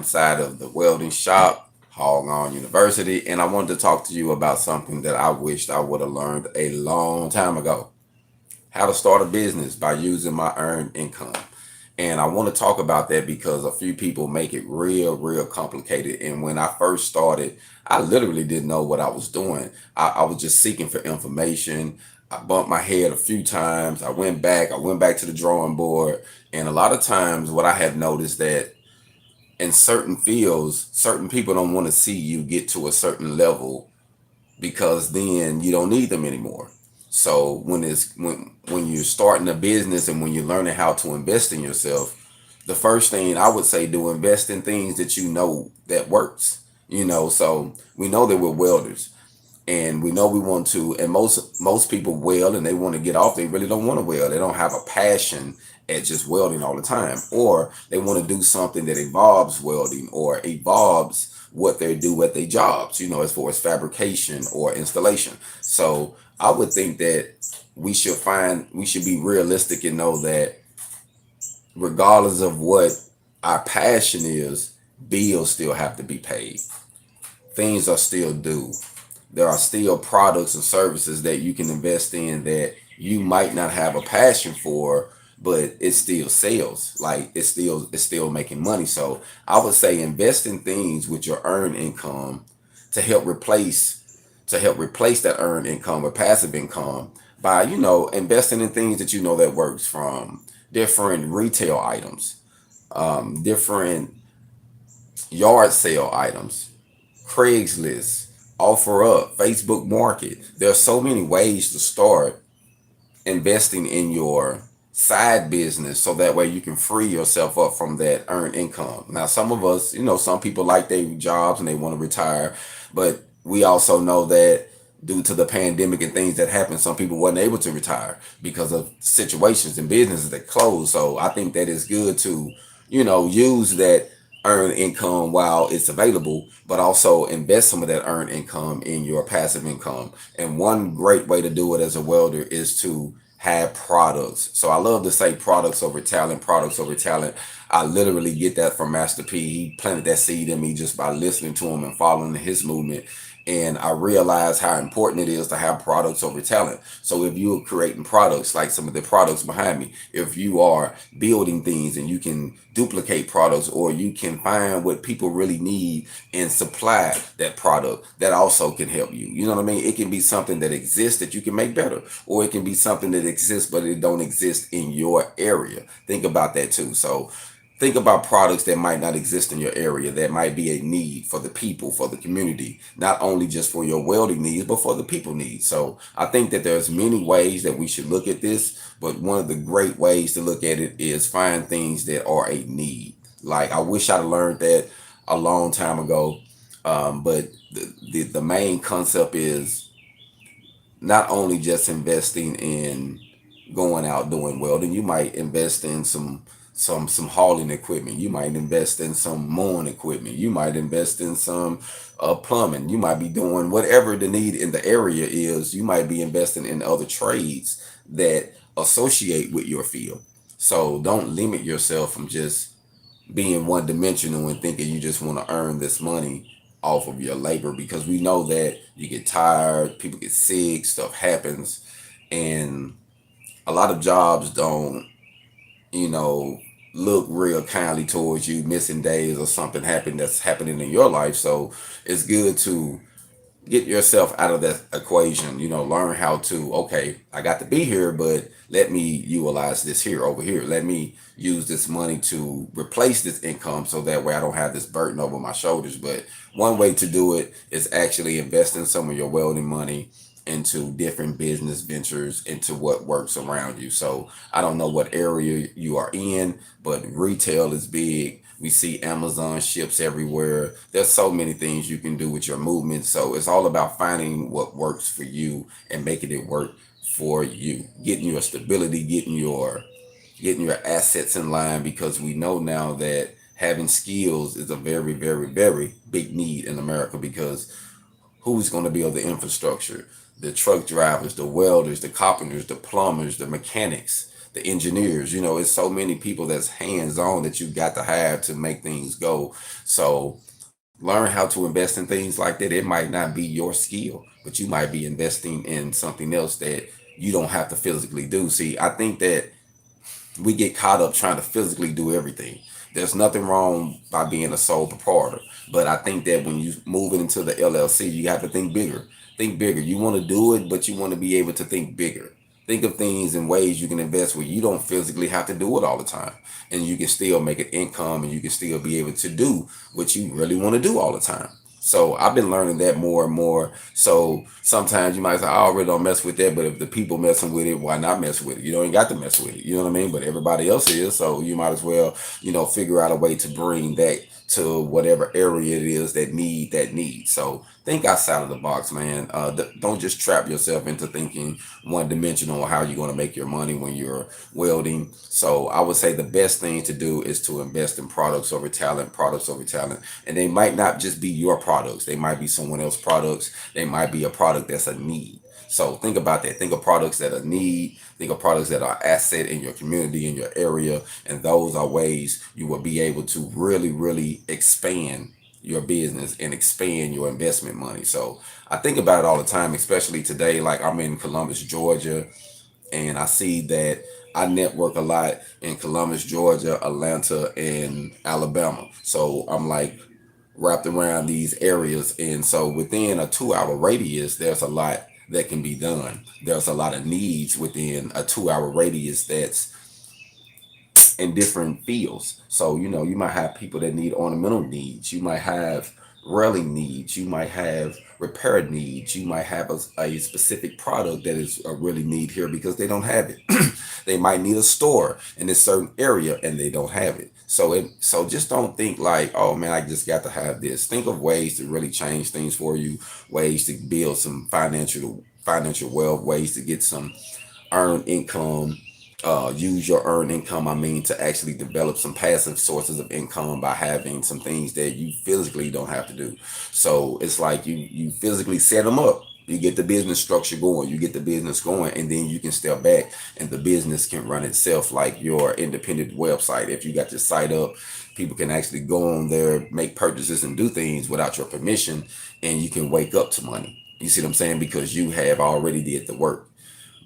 inside of the welding shop, HogOn University, and I wanted to talk to you about something that I wished I would have learned a long time ago. How to start a business by using my earned income. And I want to talk about that because a few people make it real complicated. And when I first started, I literally didn't know what I was doing. I was just seeking for information. I bumped my head a few times. I went back to the drawing board. And a lot of times what I have noticed that in certain fields, certain people don't want to see you get to a certain level because then you don't need them anymore. So when you're starting a business and when you're learning how to invest in yourself, the first thing I would say, do invest in things that you know that works. So we know that we're welders and we know we want to, and most people weld and they want to get off. They really don't want to weld. They don't have a passion at just welding all the time, or they want to do something that involves welding or involves what they do at their jobs, as far as fabrication or installation. So I would think that we should be realistic and know that regardless of what our passion is, bills still have to be paid. Things are still due. There are still products and services that you can invest in that you might not have a passion for, but it still sells. Like it's still making money. So I would say invest in things with your earned income to help replace that earned income or passive income by investing in things that you know that works, from different retail items, different yard sale items, Craigslist, offer up, Facebook Market. There are so many ways to start investing in your side business so that way you can free yourself up from that earned income. Now, some of us, some people like their jobs and they want to retire, but we also know that due to the pandemic and things that happened, some people weren't able to retire because of situations and businesses that closed. So I think that it's good to, use that earned income while it's available, but also invest some of that earned income in your passive income. And one great way to do it as a welder is to have products. So I love to say products over talent, products over talent. I literally get that from Master P. He planted that seed in me just by listening to him and following his movement. And I realize how important it is to have products over talent. So if you're creating products like some of the products behind me, if you are building things and you can duplicate products, or you can find what people really need and supply that product, that also can help you. You know what I mean? It can be something that exists that you can make better, or it can be something that exists but it don't exist in your area. Think about that too. So think about products that might not exist in your area that might be a need for the people, for the community, not only just for your welding needs, but for the people needs. So I think that there's many ways that we should look at this, but one of the great ways to look at it is find things that are a need. Like, I wish I'd learned that a long time ago. But the main concept is not only just investing in going out doing welding. You might invest in some hauling equipment. You might invest in some mowing equipment. You might invest in some plumbing. You might be doing whatever the need in the area is. You might be investing in other trades that associate with your field. So don't limit yourself from just being one dimensional and thinking you just want to earn this money off of your labor, because we know that you get tired, people get sick, stuff happens, and a lot of jobs don't, you know, look real kindly towards you missing days or something that's happening in your life. So it's good to get yourself out of that equation. Learn how to, okay, I got to be here, but let me utilize this here over here. Let me use this money to replace this income so that way I don't have this burden over my shoulders. But one way to do it is actually investing some of your welding money into different business ventures, into what works around you. So I don't know what area you are in, but retail is big. We see Amazon ships everywhere. There's so many things you can do with your movement. So it's all about finding what works for you and making it work for you. Getting your stability, getting your assets in line, because we know now that having skills is a very big need in America, because who's going to build the infrastructure? The truck drivers, the welders, the carpenters, the plumbers, the mechanics. the engineers. You know, it's so many people that's hands on that you got to have to make things go. So learn how to invest in things like that. It might not be your skill, but you might be investing in something else that you don't have to physically do. See, I think that we get caught up trying to physically do everything. There's nothing wrong by being a sole proprietor, but I think that when you move it into the LLC, you have to think bigger. Think bigger. You want to do it, but you want to be able to think bigger. Think of things in ways you can invest where you don't physically have to do it all the time, and you can still make an income, and you can still be able to do what you really want to do all the time. So I've been learning that more and more. So sometimes you might say, I already don't mess with that, but if the people messing with it, why not mess with it? You don't even got to mess with it. You know what I mean? But everybody else is. So you might as well, figure out a way to bring that to whatever area it is that need. So think outside of the box, man. Don't just trap yourself into thinking one dimensional on how you're going to make your money when you're welding. So I would say the best thing to do is to invest in products over talent. And they might not just be your products. They might be someone else's products. They might be a product that's a need. So think about that. Think of products that are need. Think of products that are asset in your community, in your area. And those are ways you will be able to really, really expand your business and expand your investment money. So I think about it all the time, especially today. Like I'm in Columbus, Georgia, and I see that I network a lot in Columbus, Georgia, Atlanta, and Alabama. So I'm like wrapped around these areas. And so within a 2 hour radius, there's a lot that can be done. There's a lot of needs within a 2 hour radius that's in different fields. So, you might have people that need ornamental needs. You might have railing needs. You might have repair needs. You might have a specific product that is a really need here because they don't have it. They might need a store in a certain area and they don't have it. So just don't think like, oh man, I just got to have this. Think of ways to really change things for you, ways to build some financial wealth, ways to get some earned income. Use your earned income, I mean, to actually develop some passive sources of income by having some things that you physically don't have to do. So it's like you physically set them up. You get the business structure going, you get the business going, and then you can step back and the business can run itself like your independent website. If you got your site up, people can actually go on there, make purchases and do things without your permission, and you can wake up to money. You see what I'm saying? Because you have already did the work,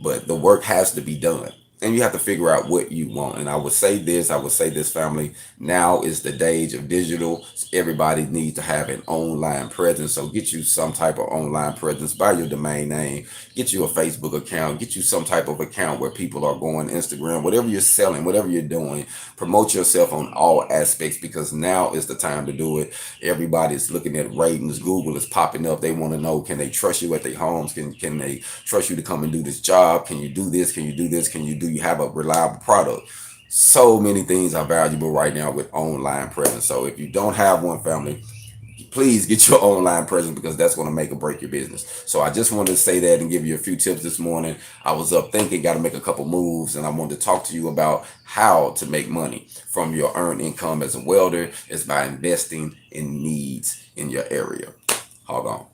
but the work has to be done, and you have to figure out what you want. And I would say this, family, now is the age of digital. Everybody needs to have an online presence. So get you some type of online presence, buy your domain name, get you a Facebook account, get you some type of account where people are going, Instagram, whatever you're selling, whatever you're doing, promote yourself on all aspects, because now is the time to do it. Everybody's looking at ratings. Google is popping up. They want to know, can they trust you at their homes? Can they trust you to come and do this job? Can you do this? Can you do this? Do you have a reliable product? So many things are valuable right now with online presence. So if you don't have one, family, please get your online presence, because that's going to make or break your business. So I just wanted to say that and give you a few tips this morning. I was up thinking, got to make a couple moves, and I wanted to talk to you about how to make money from your earned income as a welder is by investing in needs in your area. Hold on.